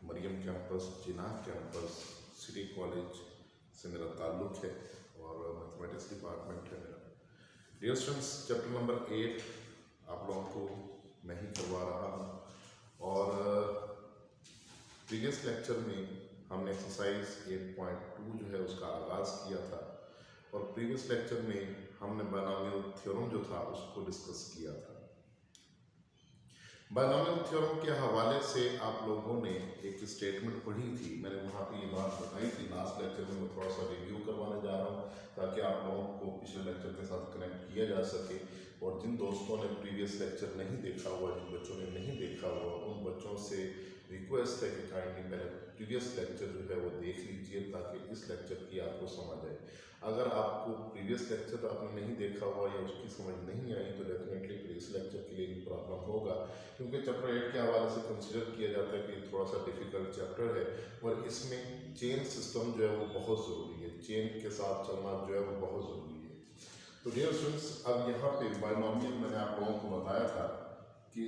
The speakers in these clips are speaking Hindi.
Maryam campus, Jinnah campus, city college से मेरा ताल्लुक़ है और मैथमेटिक्स डिपार्टमेंट है मेरा। डियर स्टूडेंट्स, चैप्टर नंबर 8 आप लोगों को मैं ही करवा रहा हूँ और प्रीवियस लेक्चर में हमने एक्सरसाइज 8.2 जो है उसका आगाज़ किया था और प्रीवियस लेक्चर में हमने बायनॉमियल थ्योरम जो था उसको डिस्कस किया था। बायनॉमियल थ्योरम के हवाले से आप लोगों ने एक स्टेटमेंट पढ़ी थी, मैंने वहाँ पे ये बात बताई थी लास्ट लेक्चर में। मैं थोड़ा सा रिव्यू करवाने जा रहा हूँ ताकि आप लोगों को पिछले लेक्चर के साथ कनेक्ट किया जा सके और जिन दोस्तों ने प्रीवियस लेक्चर नहीं देखा हुआ, जिन बच्चों ने नहीं देखा हुआ, उन बच्चों से रिक्वेस्ट है कि काइंडली पहले प्रीवियस लेक्चर जो है वो देख लीजिए ताकि इस लेक्चर की आपको समझ आए। अगर आपको प्रीवियस लेक्चर आपने नहीं देखा हुआ या उसकी समझ नहीं आई तो डेफिनेटली फिर इस लेक्चर के लिए भी प्रॉब्लम होगा, क्योंकि चैप्टर 8 के हवाले से कंसिडर किया जाता है कि थोड़ा सा डिफिकल्ट चैप्टर है और इसमें चेन सिस्टम जो है वो बहुत ज़रूरी है, चेन के साथ चलना जो है वो बहुत ज़रूरी है। तो डियर स्टूडेंट्स, अब यहाँ पे बायनॉमियल मैंने आप लोगों को बताया था कि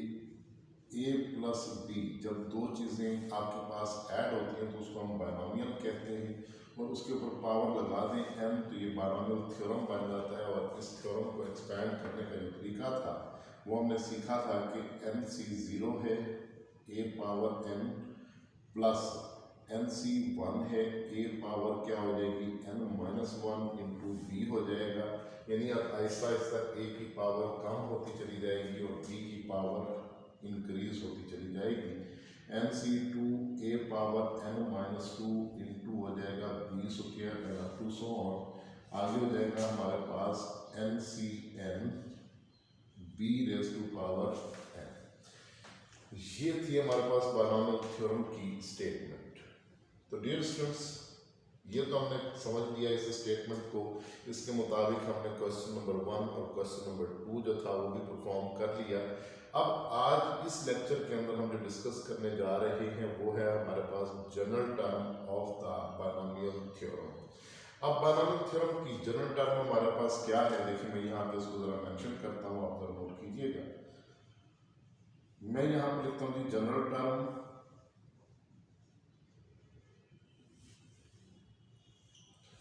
a प्लस b जब दो चीज़ें आपके पास ऐड होती हैं तो उसको हम बायनॉमियल कहते हैं और उसके ऊपर पावर लगा दें m तो ये बायनॉमियल थ्योरम बन जाता है। और इस थ्योरम को एक्सपैंड करने का जो तरीका था वो हमने सीखा था कि nc 0 है, a power n plus nc 1 है, a पावर क्या हो जाएगी n माइनस 1 इंटू b हो जाएगा। यानी अब आहिस्ता आहिस्ता a की पावर कम होती चली जाएगी और b की पावर इंक्रीज होती चली जाएगी। nc2 a power n minus 2 into हो जाएगा b square to so on. आगे हो जाएगा हमारे पास ncn b raise to power n। ये थी हमारे पास बायनॉमियल थ्योरम की स्टेटमेंट। तो डियर स्टूडेंट्स, ये तो हमने समझ लिया इस स्टेटमेंट को। इसके मुताबिक हमने क्वेश्चन नंबर 1 और क्वेश्चन नंबर 2 जो था वो भी परफॉर्म कर लिया। अब आज इस लेक्चर के अंदर हम जो डिस्कस करने जा रहे हैं वो है हमारे पास general term of the binomial theorem. अब बायनॉमियल थ्योरम की जनरल टर्म हमारे पास क्या है, देखिए मैं यहाँ पे इसको जरा मेंशन करता हूँ, आप जरा नोट कीजिएगा। मैं यहाँ पे लिखता हूँ जी जनरल टर्म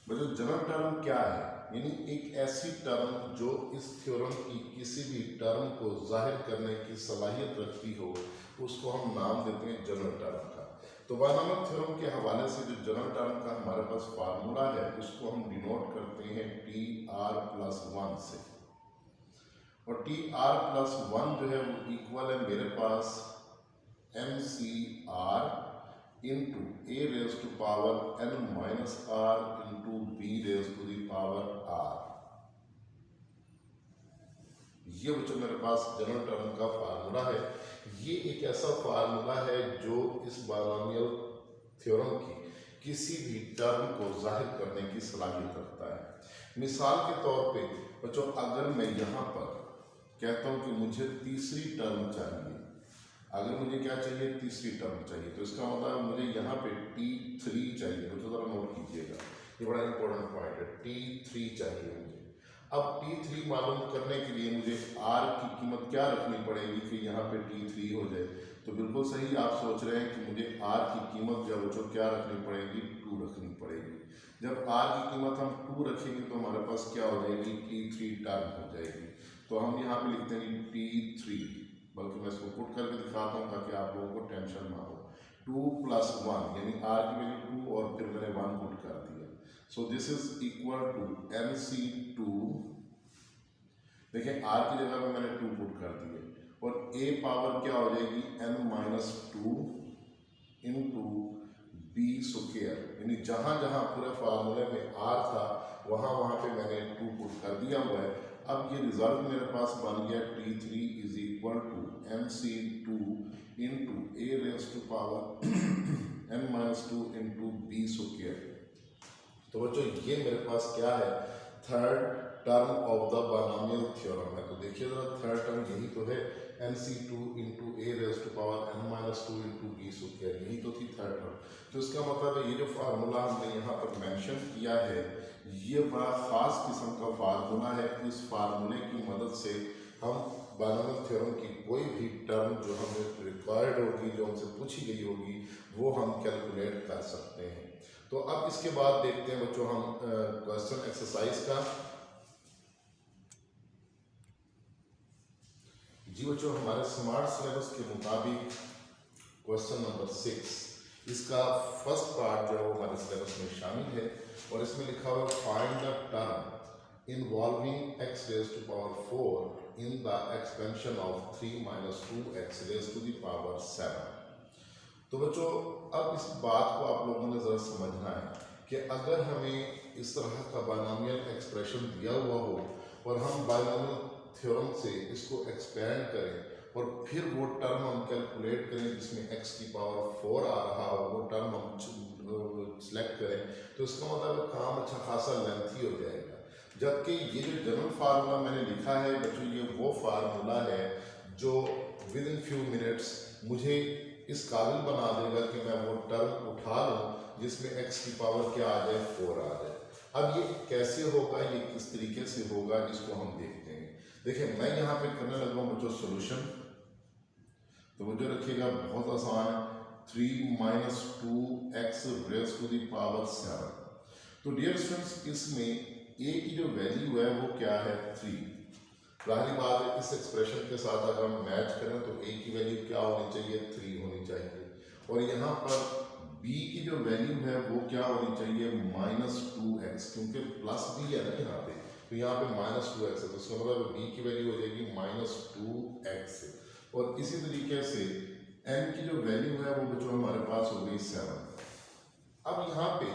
मतलब जनरल टर्म क्या है, यानी एक ऐसी टर्म जो इस थ्योरम की किसी भी टर्म को जाहिर करने की सलाहियत रखती हो उसको हम नाम देते हैं जनरल टर्म का। तो बायनॉमियल थ्योरम के हवाले से जो जनरल टर्म का हमारे पास फार्मूला है उसको हम डिनोट करते हैं TR+1 से। और TR+1 जो है वो इक्वल है मेरे पास MCR into a raise to power n minus r into b raise to the power r। ये जो मेरे पास जनरल टर्म का फार्मूला है, ये एक ऐसा फार्मूला है जो इस बायनॉमियल थ्योरम की किसी भी टर्म को जाहिर करने की सलाहियत रखता है। मिसाल के तौर पे बच्चों, अगर मैं यहाँ पर कहता हूँ कि मुझे तीसरी टर्म चाहिए, अगर मुझे क्या चाहिए तीसरी टर्म चाहिए, तो इसका मतलब मुझे यहाँ पे T3 चाहिए। तो जरा नोट कीजिएगा, ये बड़ा इंपॉर्टेंट पॉइंट है, T3 चाहिए मुझे। अब T3 मालूम करने के लिए मुझे R की कीमत क्या रखनी पड़ेगी कि यहाँ पे T3 हो जाए। तो बिल्कुल सही आप सोच रहे हैं कि मुझे R की कीमत जो बच्चों क्या रखनी पड़ेगी, 2 रखनी पड़ेगी। जब R की कीमत हम 2 रखेंगे तो हमारे पास क्या हो जाएगी, T3 टर्म हो जाएगी। तो हम यहाँ पे लिखते हैं T3, बल्कि मैं इसको पुट करके दिखाता हूँ ताकि आप लोगों को टेंशन ना हो। 2+1 यानी r की वैल्यू 2 और फिर मैंने 1 पुट कर दिया। So this is equal to MC2, देखिए r की जगह पे मैंने 2 पुट कर दिए और a पावर क्या हो जाएगी n minus 2 into b square, यानी जहाँ जहाँ पूरे फार्मूले में r था वहाँ वहाँ पे मैंने 2 पुट कर दिया हुआ है। अब ये रिजल्ट मेरे पास बन गया T3 is equal to MC2 into a raise to power n minus 2 into b square. तो बच्चों ये मेरे पास क्या है, third term of the binomial theorem है। तो देखिए जरा, थर्ड टर्म यही तो है, MC2 into a raise to power n minus 2 into b square, यही तो थी थर्ड टर्म। तो इसका मतलब है ये जो फार्मूला हमने यहाँ पर मेंशन किया है ये बड़ा ख़ास किस्म का फार्मूला है। इस फार्मूले की मदद से हम बायनॉमियल थ्योरम की कोई भी टर्म जो हमें रिक्वायर्ड होगी, जो हमसे पूछी गई होगी, वो हम कैलकुलेट कर सकते हैं। तो अब इसके बाद देखते हैं बच्चों हम क्वेश्चन एक्सरसाइज का। जी बच्चों, हमारे स्मार्ट सिलेबस के मुताबिक क्वेश्चन नंबर 6, इसका फर्स्ट पार्ट जो है वो हमारे सिलेबस में शामिल है और इसमें लिखा हुआ है find the term involving x raised to power 4 in the expansion of 3 minus 2x raised to the power 7। तो बच्चों अब इस बात को आप लोगों ने ज़रा समझना है कि अगर हमें इस तरह का बायनॉमियल एक्सप्रेशन दिया हुआ हो और हम बायनॉमियल थ्योरम से इसको एक्सपेंड करें और फिर वो टर्म हम कैलकुलेट करें जिसमें x की पावर 4 आ रहा हो, वो टर्म हम सिलेक्ट करें, तो इसका मतलब काम अच्छा खासा लेंथी हो जाएगा। जबकि ये जो जनरल फार्मूला मैंने लिखा है बच्चों, ये वो फार्मूला है जो विद इन फ्यू मिनट्स मुझे इस काबिल बना देगा कि मैं वो टर्म उठा लूँ जिसमें x की पावर क्या आ जाए, 4 आ जाए। अब ये कैसे होगा, ये किस तरीके से होगा, इसको हम देखते हैं। देखिए मैं यहाँ पे करने लगा हूँ बच्चों सोल्यूशन, तो वो जो रखिएगा बहुत आसान है, 3 minus 2x raised to the power 7। तो डियर स्टूडेंट्स, इसमें a की जो वैल्यू है वो क्या है, 3। जाहिर बात है इस एक्सप्रेशन के साथ अगर हम मैच करें तो a की वैल्यू क्या होनी चाहिए, 3 होनी चाहिए। और यहाँ पर b की जो वैल्यू है वो क्या होनी चाहिए, -2x, क्योंकि प्लस b है ना यहाँ पे, तो यहाँ पे -2x है, तो इसका मतलब b की वैल्यू हो जाएगी -2x। और इसी तरीके से n की जो वैल्यू है वो बच्चों हमारे पास हो गई 7। अब यहाँ पे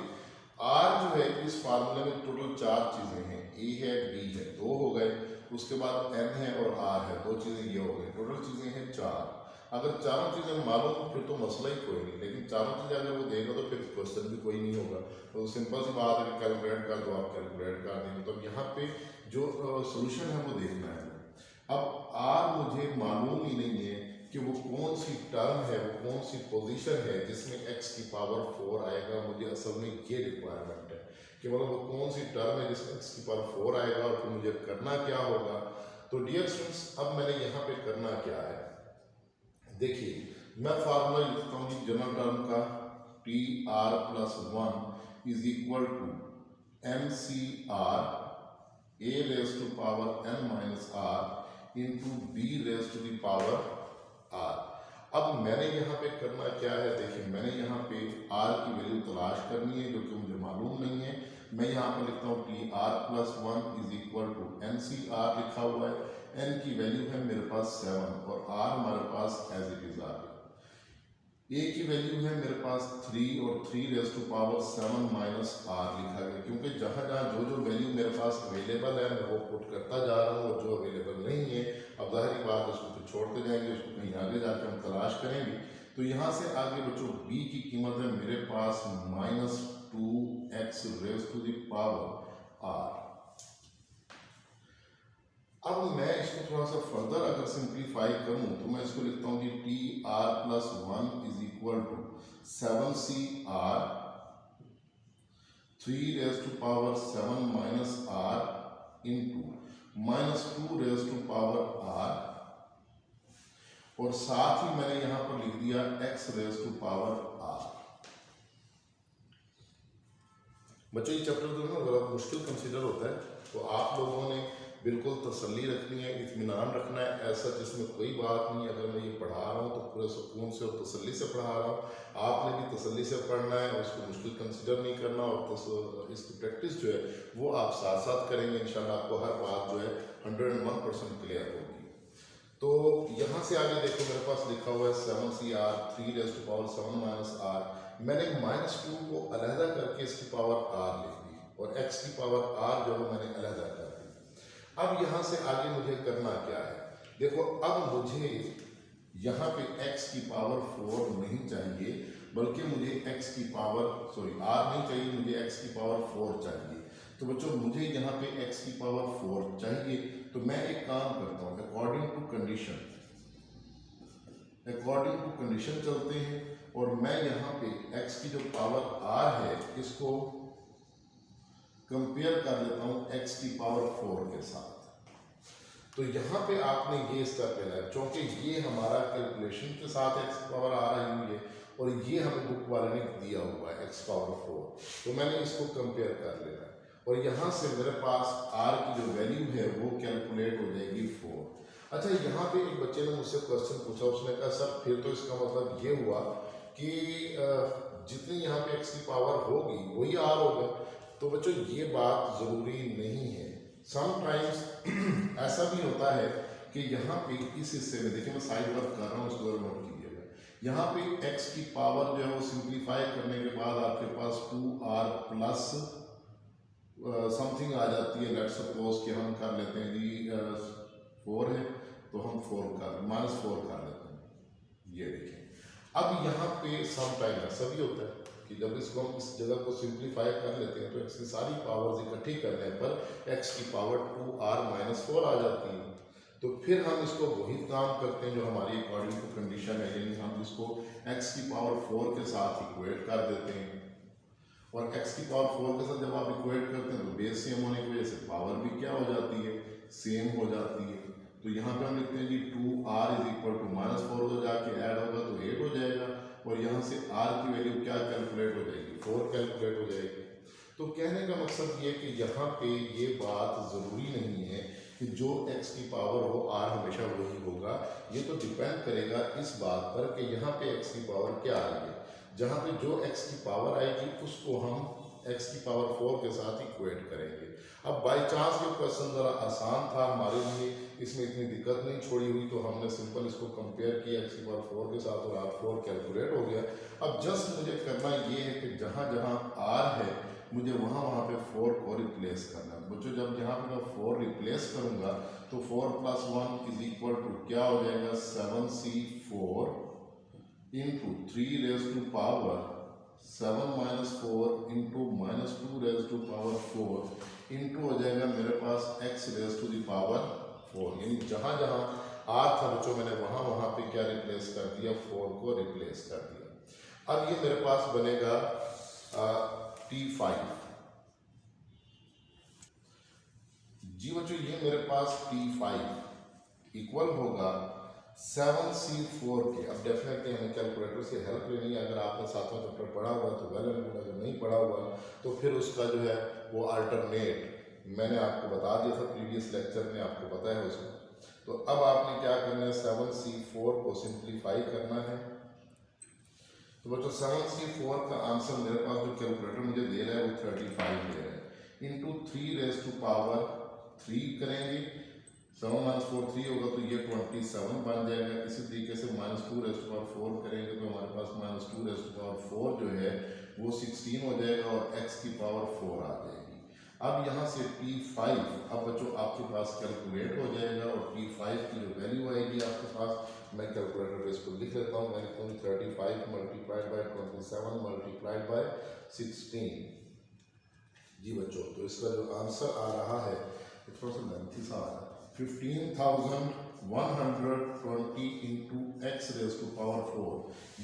r जो है इस फार्मूले में टोटल 4 चीजें हैं, a है, b है, 2 हो गए, उसके बाद n है और r है, 2 चीजें ये हो गई, टोटल चीजें हैं 4। अगर चारों चीजें मालूम फिर तो मसला ही कोई नहीं, लेकिन चारों चीजें अगर वो देगा तो फिर क्वेश्चन भी कोई नहीं होगा। तो सिंपल सी बात है कि कैलकुलेट कर दो, आप कैलकुलेट कर देंगे। तो यहाँ पे जो सोल्यूशन है वो देखना है। अब r मुझे मालूम ही नहीं है कि वो कौन सी टर्म है, वो कौन सी पोजीशन है जिसमें x की पावर 4 आएगा। मुझे असल में ये रिक्वायरमेंट है कि मतलब वो कौन सी टर्म है जिसमें x की पावर 4 आएगा और फिर मुझे करना क्या होगा। तो डियर स्टूडेंट्स, अब मैंने यहाँ पे करना क्या है, देखिए मैं फार्मूला लिखता हूँ जनरल टर्म का, TR+1 is equal to MCR a raised to power n minus r into b raised to the power r। अब मैंने यहाँ पे करना क्या है, देखिए मैंने यहाँ पे r की वैल्यू तलाश करनी है जो कि मुझे मालूम नहीं है। मैं यहाँ पर लिखता हूँ TR+1 is equal to MCR लिखा हुआ है, n की वैल्यू है मेरे पास 7 और r हमारे पास एज इट इज आ गया। a की वैल्यू है मेरे पास 3 और 3 raise to power 7 minus r लिखा गया, क्योंकि जहाँ जहाँ जो वैल्यू मेरे पास अवेलेबल है मैं वो पुट करता जा रहा हूँ और जो अवेलेबल नहीं है अब जाहिर बात उसको तो छोड़ते जाएंगे, उसको कहीं आगे जाकर हम तलाश करेंगे। तो यहाँ से आगे बच्चों b की कीमत है मेरे पास -2x raise to the power r। अब मैं इसको थोड़ा सा फर्दर अगर सिंप्लीफाई करूं तो मैं इसको लिखता हूं कि TR+1 is equal to 7CR 3 raise to power 7 minus r into -2 raise to power r, और साथ ही मैंने यहां पर लिख दिया x raise to power r। बच्चों ये चैप्टर जो है ना बड़ा मुश्किल कंसीडर होता है, तो आप लोगों ने बिल्कुल तसल्ली रखनी है, इत्मीनान रखना है। ऐसा जिसमें कोई बात नहीं, अगर मैं ये पढ़ा रहा हूँ तो पूरे सुकून से और तसल्ली से पढ़ा रहा हूँ, आपने भी तसल्ली से पढ़ना है, उसको मुश्किल कंसीडर नहीं करना। और इसकी प्रैक्टिस जो है वो आप साथ साथ करेंगे, इंशाल्लाह आपको हर बात जो है 101% क्लियर होगी। तो यहाँ से आगे देखो मेरे पास लिखा हुआ है 7CR 3 raise to power 7 minus r। मैंने -2 को अलहदा करके इसकी पावर r लिख दी और x की पावर r जो है मैंने अलहदा कर दी। अब यहाँ से आगे मुझे करना क्या है, देखो अब मुझे यहाँ पे x की पावर 4 नहीं चाहिए, बल्कि मुझे x की पावर r नहीं चाहिए, मुझे x की पावर 4 चाहिए। तो बच्चों मुझे यहाँ पे x की पावर 4 चाहिए, तो मैं एक काम करता हूँ, अकॉर्डिंग टू कंडीशन चलते हैं और मैं यहाँ पे x की जो पावर r है इसको कंपेयर कर लेता हूँ x की पावर 4 के साथ। तो यहाँ पे आपने ये स्टेप लेना है, क्योंकि ये हमारा कैलकुलेशन के साथ एक्स पावर आ रही हुई है और ये हमें बुक वाले ने दिया हुआ है एक्स पावर 4, तो मैंने इसको कंपेयर कर लेना है और यहाँ से मेरे पास r की जो वैल्यू है वो कैलकुलेट हो जाएगी 4। अच्छा, यहाँ पे एक बच्चे ने मुझसे क्वेश्चन पूछा, उसने कहा सर फिर तो इसका मतलब ये हुआ कि जितनी यहाँ पे x की पावर होगी वही r होगा। तो बच्चों ये बात ज़रूरी नहीं है, समटाइम्स ऐसा भी होता है कि यहाँ पे इस हिस्से में देखिए मैं साइड वर्क कर रहा हूँ, उसको नोट कीजिएगा। यहाँ पे x की पावर जो है वो सिंप्लीफाई करने के बाद आपके पास 2r प्लस समथिंग आ जाती है। लेट्स सपोज कि हम कर लेते हैं जी 4 है तो हम -4 कर लेते हैं। ये देखिए अब यहाँ पे समटाइम ऐसा भी होता है कि जब इसको हम इस जगह को सिंप्लीफाई कर लेते हैं तो x की सारी पावर्स इकट्ठी करने पर x की पावर 2r - 4 आ जाती है। तो फिर हम इसको वही काम करते हैं जो हमारी अकॉर्डिंग टू कंडीशन है, यानी हम इसको x की पावर 4 के साथ इक्वेट कर देते हैं और x की पावर 4 के साथ जब आप इक्वेट करते हैं तो बेस सेम होने की वजह से पावर भी क्या हो जाती है, सेम हो जाती है। तो यहाँ पे हम लिखते हैं जी 2r = -4 हो जाके ऐड होगा तो 8 हो जाएगा और यहाँ से r की वैल्यू क्या कैलकुलेट हो जाएगी, 4 कैलकुलेट हो जाएगी। तो कहने का मकसद ये कि यहाँ पे ये बात ज़रूरी नहीं है कि जो x की पावर हो r हमेशा वही होगा। ये तो डिपेंड करेगा इस बात पर कि यहाँ पे x की पावर क्या आ रही है। जहाँ पे जो x की पावर आएगी उसको हम x की पावर 4 के साथ इक्वेट करेंगे। अब बाय चांस ये क्वेश्चन ज़रा आसान था हमारे लिए, इसमें इतनी दिक्कत नहीं छोड़ी हुई, तो हमने सिंपल इसको कंपेयर किया x की पावर 4 के साथ और r4 कैलकुलेट हो गया। अब जस्ट मुझे करना ये है कि जहाँ जहाँ r है मुझे वहाँ वहाँ पे 4 को रिप्लेस करना है। बच्चों जब यहाँ पे मैं 4 रिप्लेस करूँगा तो 4 + 1 = क्या हो जाएगा, 7c4 into 3 raised to power 7 - 4 into -2 raised to power 4 into हो जाएगा मेरे पास x raised to the power 4। यानी जहाँ जहाँ r था बच्चों मैंने वहाँ वहाँ पे क्या रिप्लेस कर दिया, 4 को रिप्लेस कर दिया। अब ये मेरे पास बनेगा T5। जी बच्चों ये मेरे पास T5 इक्वल होगा 7c4 के। अब डेफिनेटली हमें कैलकुलेटर से हेल्प लेनी है। अगर आपने 7वां चैप्टर पढ़ा हुआ तो वेल एंड गुड, अगर नहीं पढ़ा हुआ तो फिर उसका जो है वो अल्टरनेट मैंने आपको बता दिया था प्रीवियस लेक्चर में, आपको पता है उसको। तो अब आपने क्या करना है, 7c4 को सिंप्लीफाई करना है। तो बच्चों 7c4 का आंसर मेरे पास जो कैलकुलेटर मुझे दे रहा है वो 35 दे रहा है। इंटू 3 raised to power 3 करेंगे, 7 - 4 3 होगा तो ये 27 बन जाएगा। इसी तरीके से -2 raised to power 4 करेंगे तो हमारे पास -2 raised to power 4 जो है वो 16 हो जाएगा और x की पावर 4 आ जाएगी। अब यहाँ से T5 अब बच्चों आपके पास कैलकुलेट हो जाएगा और T5 की जो वैल्यू आएगी आपके पास, मैं कैलकुलेटर पे इसको लिख लेता हूँ। मैं लिखता हूँ 35 × 27 × 16। जी बच्चों तो इसका जो आंसर आ रहा है थोड़ा सा लेंथी सा आ रहा है, 15,120 into x raised to power 4।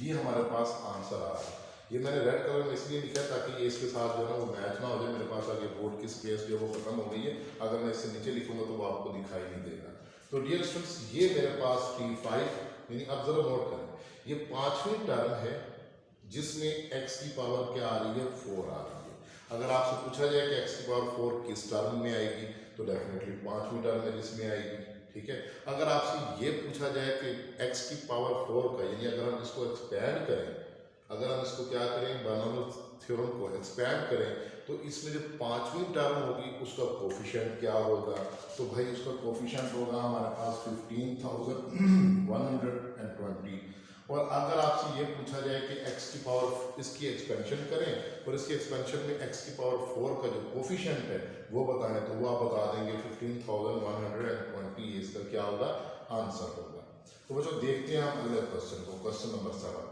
ये हमारे पास आंसर आ रहा है। ये मैंने रेड कलर में इसलिए लिखा ताकि ये इसके साथ जो है ना वो मैच ना हो जाए। मेरे पास आगे बोर्ड की स्पेस जो है वो खत्म हो गई है, अगर मैं इससे नीचे लिखूंगा तो वो आपको दिखाई नहीं देगा। तो डियर स्टूडेंट्स ये मेरे पास T5 यानी अब जरा नोट करें, ये 5वीं टर्म है जिसमें x की पावर क्या आ रही है, 4 आ रही है। अगर आपसे पूछा जाए कि x की पावर 4 किस टर्म में आएगी तो डेफिनेटली 5वीं टर्म में जिसमें आएगी, ठीक है। अगर आपसे ये पूछा जाए कि x की पावर 4 का यानी अगर हम इसको एक्सपैंड करें, अगर हम इसको क्या करें, बाइनोमियल थ्योरम को एक्सपैंड करें तो इसमें जो 5वीं टर्म होगी उसका कोफिशिएंट क्या होगा, तो भाई उसका कोफिशिएंट होगा हमारे पास 15,120। और अगर आपसे ये पूछा जाए कि x की पावर इसकी एक्सपेंशन करें और इसकी एक्सपेंशन में x की पावर 4 का जो कोफिशिएंट है वो बताएं तो वो आप बता देंगे 15,120। इसका क्या होगा, आंसर होगा। तो बच्चों देखते हैं हम अगले क्वेश्चन को, क्वेश्चन नंबर 7 को।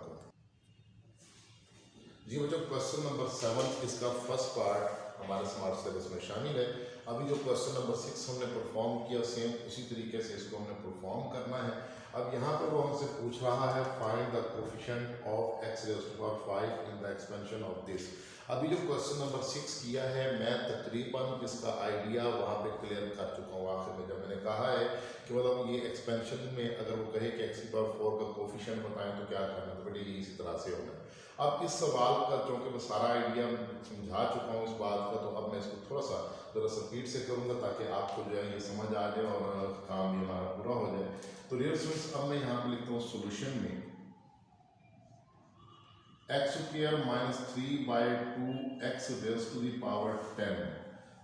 जी बच्चों क्वेश्चन नंबर 7 इसका फर्स्ट पार्ट हमारे स्मार्ट सिलेबस में शामिल है। अभी जो क्वेश्चन नंबर 6 हमने परफॉर्म किया सेम उसी तरीके से इसको हमने परफॉर्म करना है। अब यहाँ पर वो हमसे पूछ रहा है find the coefficient of x raise to power 5 in the expansion of this. अभी जो क्वेश्चन नंबर 6 किया है मैं तकरीबन इसका आइडिया वहाँ पे क्लियर कर चुका हूँ आखिर में, जब मैंने कहा है कि मतलब ये एक्सपेंशन में अगर वो कहे कि x की पावर 4 का कोफिशिएंट बताएं तो क्या करना, तो बेटे ये इसी तरह से होना है। अब इस सवाल का चूँकि मैं सारा आइडिया समझा चुका हूँ इस बात का, तो अब मैं इसको थोड़ा सा ज़रा स्पीड से करूँगा ताकि आपको जो है ये समझ आ जाए और काम ये हमारा पूरा हो जाए। तो डियर स्टूडेंट्स अब मैं यहाँ पे लिखता हूँ सोल्यूशन में x square minus 3/2 x raise to the power 10।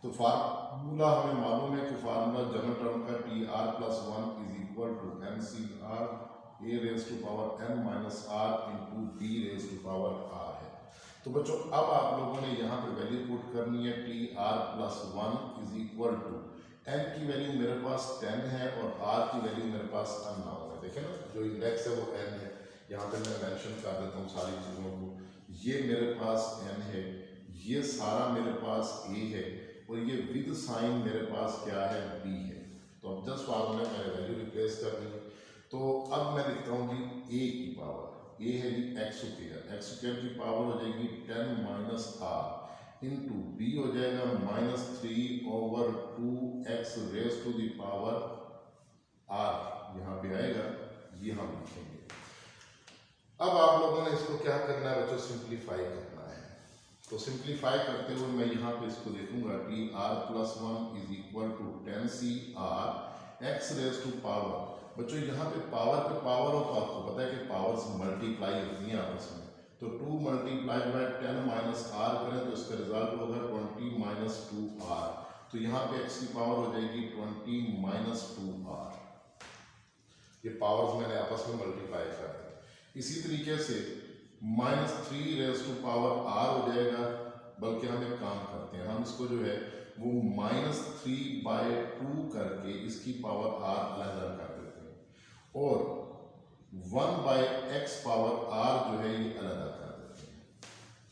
तो फार्मूला हमें मालूम है कि फार्मूला जनरल टर्म का TR+1 is equal to NCR a raise to power n minus r into b raise to power r है। तो बच्चों अब आप लोगों ने यहाँ पे वैल्यू पुट करनी है TR+1 is equal to n की वैल्यू मेरे पास 10 है और r की वैल्यू मेरे पास अननोन है। देखें ना जो इंडेक्स है वो n है, यहाँ पे मैं मेंशन कर देता हूँ सारी चीज़ों को। ये मेरे पास n है, ये सारा मेरे पास a है और ये विद साइन मेरे पास क्या है b है। तो अब जस्ट फार्मूला मैंने वैल्यू रिप्लेस करनी है। तो अब मैं लिखता हूँ जी a की पावर, a है जी x स्क्वायर की पावर हो जाएगी 10 माइनस r इंटू b हो जाएगा -3/2x raise to the power r, यहाँ पे आएगा ये हम लिखेंगे। अब आप लोगों ने इसको क्या करना है बच्चों, सिंप्लीफाई करना है। तो सिंप्लीफाई करते हुए मैं यहाँ पे इसको देखूंगा TR+1 is equal to 10CR x raise to power. बच्चों यहाँ पे पावर हो तो आपको पता है कि पावर्स मल्टीप्लाई होती हैं आपस में, तो 2 मल्टीप्लाई बाय 10 माइनस r करें तो इसका रिजल्ट होगा 20 माइनस 2r। तो यहाँ पे x की पावर हो जाएगी 20 माइनस 2r। ये पावर्स मैंने आपस में मल्टीप्लाई कर दी। इसी तरीके से -3 रेज़ टू पावर r हो जाएगा, बल्कि हम एक काम करते हैं, हम इसको जो है वो -3/2 करके इसकी पावर r अलग कर देते हैं और 1/x पावर r जो है ये अलग कर देते हैं।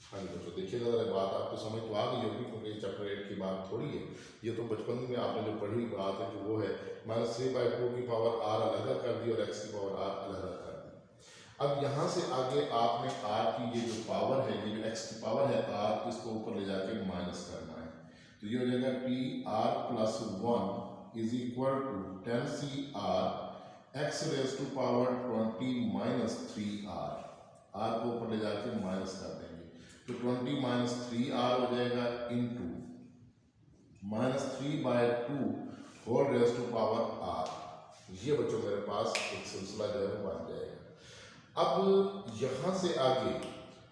हाँ जी बच्चों देखिएगा जरा बात आपको समझ तो आ गई होगी, क्योंकि ये चैप्टर 8 की बात थोड़ी है, ये तो बचपन में आपने जो पढ़ी बात है कि वो है -3/2 की पावर r अलग कर दी और x की पावर r अलग कर दी। अब यहाँ से आगे आपने r की ये जो पावर है, ये जो x की पावर है r, इसको ऊपर ले जाके माइनस करना है। तो ये हो जाएगा TR+1 is equal to 10CR x raise to power 20 minus 3r, r को ऊपर ले जाके माइनस कर देंगे तो 20 माइनस 3r हो जाएगा into -3/2 whole raise to power r। ये बच्चों मेरे पास एक सिलसिला जो है बन जाएगा। अब यहाँ से आगे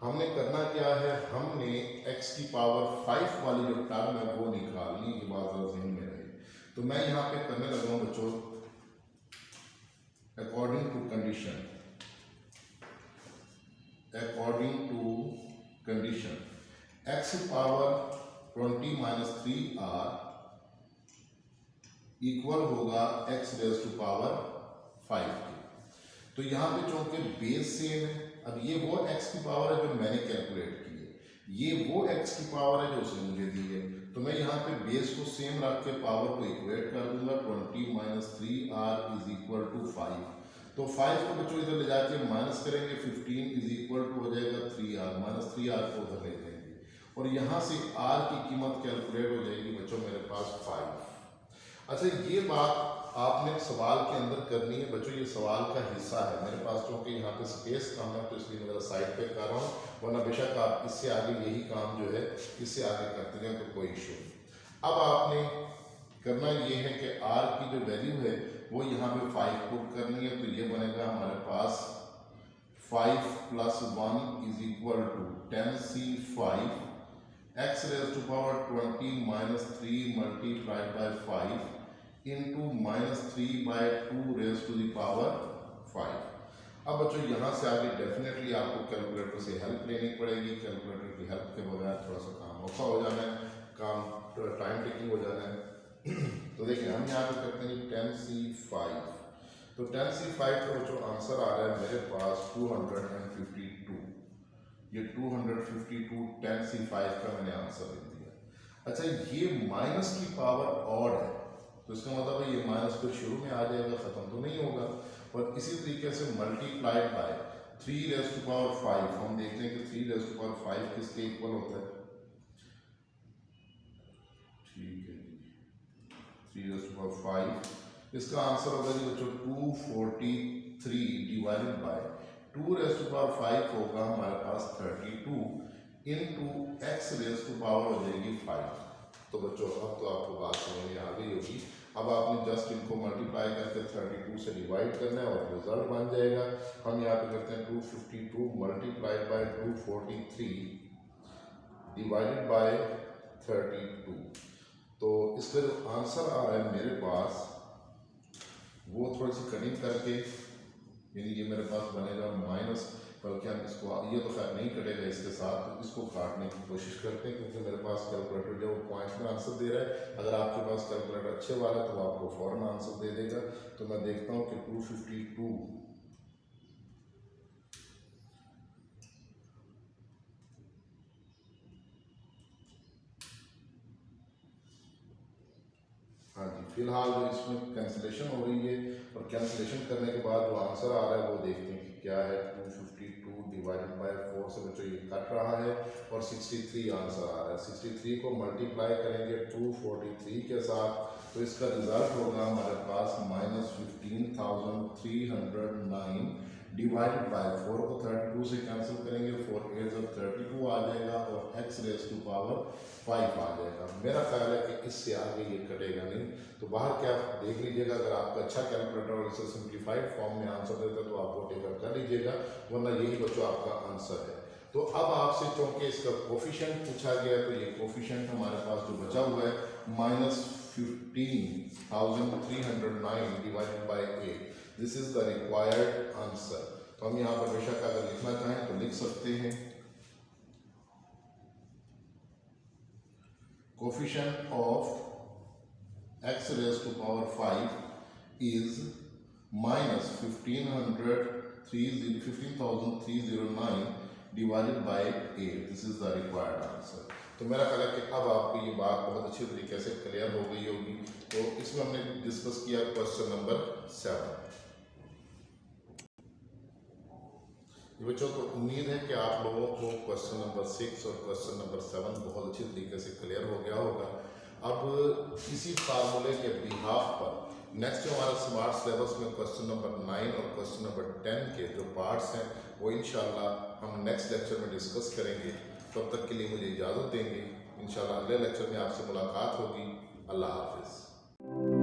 हमने करना क्या है, हमने x की पावर 5 वाली जो टर्म है वो निकालनी, ये बात ज़हन में रहे। तो मैं यहाँ पे करने लगा हूँ बच्चों according to condition x power 20 minus 3r equal होगा x रेज़ टू पावर 5 के। तो यहाँ पे चूंकि बेस सेम है, अब ये वो x की पावर है जो मैंने कैलकुलेट की है, ये वो x की पावर है जो उसने मुझे दी है। तो मैं यहाँ पे बेस को सेम रख के पावर को इक्वेट कर दूंगा 20 minus 3r is equal to 5। तो 5 को बच्चों इधर ले जाके माइनस करेंगे, 15 इज इक्वल टू हो जाएगा 3r, माइनस 3r को उधर ले जाएंगे और यहाँ से r की कीमत कैलकुलेट हो जाएगी बच्चों मेरे पास 5। अच्छा ये बात आपने सवाल के अंदर करनी है बच्चों, ये सवाल का हिस्सा है मेरे पास, क्योंकि यहाँ पे स्पेस कम है तो इसलिए मैं साइड पे कर रहा हूँ, वरना बेशक आप इससे आगे यही काम जो है इससे आगे करते हैं तो कोई इशू नहीं। अब आपने करना ये है कि r की जो वैल्यू है वो यहाँ पे 5 पुट करनी है। तो ये बनेगा हमारे पास 5 + 1 is equal to 10C5 x raise to power 20 minus 3 multiplied by 5 into -3/2 raise to the power 5। अब बच्चों यहाँ से आगे डेफिनेटली आपको कैलकुलेटर से हेल्प लेनी पड़ेगी, कैलकुलेटर की हेल्प के बगैर थोड़ा सा काम औखा हो जाना है, काम टाइम टेकिंग हो जाना है। तो देखिए हम यहाँ पे करते हैं 10C5, तो 10C5 का बच्चों आंसर आ रहा है मेरे पास 252। ये 252 10C5 का मैंने आंसर लिख दिया। अच्छा, ये माइनस की पावर ऑड है, तो इसका मतलब है ये माइनस फिर शुरू में आ जाएगा, ख़त्म तो नहीं होगा। और इसी तरीके से मल्टीप्लाइड बाय 3⁵, हम देखते हैं कि 3⁵ किसके इक्वल होता है। ठीक है जी, 3⁵, इसका आंसर होगा जी बच्चों 243 डिवाइडेड बाय 2⁵ होगा हमारे पास 32 इंटू x⁻⁴ हो जाएगी 5। तो बच्चों अब तो आपको बात समझ में आ गई होगी। अब आपने जस्ट इनको मल्टीप्लाई करके 32 से डिवाइड करना है और रिजल्ट बन जाएगा। हम यहाँ पे करते हैं 252 मल्टीप्लाइड बाय 243 डिवाइडेड बाय 32। तो इसका जो आंसर आ रहा है मेरे पास वो थोड़ी सी कटिंग करके, यानी ये मेरे पास बनेगा माइनस, बल्कि हम इसको, ये तो खैर नहीं कटेगा इसके साथ, तो इसको काटने की कोशिश करते हैं क्योंकि मेरे पास कैलकुलेटर जो पॉइंट्स में आंसर दे रहा है। अगर आपके पास कैलकुलेटर अच्छे वाला है तो वो आपको फौरन आंसर दे देगा। तो मैं देखता हूँ कि 252 हाँ जी, फिलहाल जो इसमें कैंसिलेशन हो रही है और कैंसिलेशन करने के बाद जो आंसर आ रहा है वो देखते हैं कि क्या है। 252 डिवाइडेड बाय 4 से बच्चों ये कट रहा है और 63 आंसर आ रहा है। 63 को मल्टीप्लाई करेंगे 243 के साथ तो इसका रिजल्ट होगा हमारे पास -15,309 डिवाइडेड बाय 4 को 32 से कैंसिल करेंगे, 4 8 32 आ जाएगा और x⁻⁵ आ जाएगा। मेरा ख्याल है कि इससे आगे ये कटेगा नहीं। तो बाहर क्या देख लीजिएगा, अगर आपका अच्छा कैलकुलेटर और इसे सिंप्लीफाइड फॉर्म में आंसर देता है तो आप वो टेकअप कर लीजिएगा, वरना यही बच्चों आपका आंसर है। तो अब आपसे चूंकि इसका कोफिशिएंट पूछा गया तो ये कोफिशिएंट हमारे पास जो बचा हुआ है -15,309 divided by 8, this is the required answer. तो हम यहाँ पर बेशक अगर लिखना चाहें तो लिख सकते हैं coefficient of x⁻⁵ is -15,309 divided by 8, this is the required answer. तो मेरा ख्याल है कि अब आपको ये बात बहुत अच्छी तरीके से क्लियर हो गई होगी। तो इसमें हमने डिस्कस किया क्वेश्चन नंबर 7। बच्चों को उम्मीद है कि आप लोगों को क्वेश्चन नंबर 6 और क्वेश्चन नंबर 7 बहुत अच्छी तरीके से क्लियर हो गया होगा। अब इसी फार्मूले के बिहाफ पर नेक्स्ट जो हमारा स्मार्ट सिलेबस में क्वेश्चन नंबर 9 और क्वेश्चन नंबर 10 के जो पार्ट्स हैं वो इंशाल्लाह हम नेक्स्ट लेक्चर में डिस्कस करेंगे। तब तक के लिए मुझे इजाज़त देंगे। इंशाल्लाह अगले लेक्चर में आपसे मुलाकात होगी। अल्लाह हाफिज़।